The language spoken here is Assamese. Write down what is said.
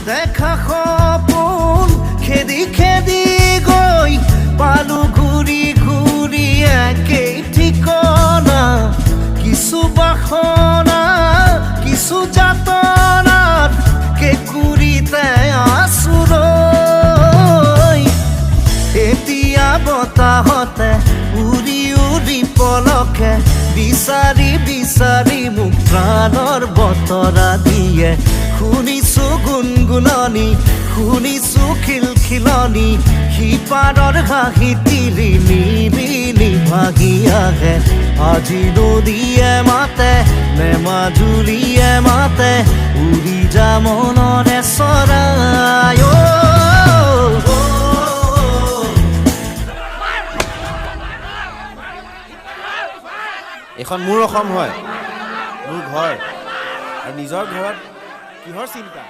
নেদেখা সপোন খেদি খেদি গৈ পালো ঘূৰি ঘূৰি একেই ঠিকনা কিছু বাসনা কিছু যাতনাত কেঁকুৰিতে আছো ৰৈ এতিয়া বতাহতে উৰি উৰি পলকে বিচাৰি বিচাৰি মোক প্ৰাণৰ বতৰা দিয়ে শুনিছো গুণগুণনি শুনিছো খিলখিলনি সিপাৰৰ হাঁহি তিৰি নিৰি ভাগি আহে আজি নদীয়ে মাতে নে মাজুলীয়ে মাতে উৰি যা মনৰে চৰাই এখন মোৰ অসম হয় মোৰ ঘৰ আৰু নিজৰ ঘৰত কিহৰ চিন্তা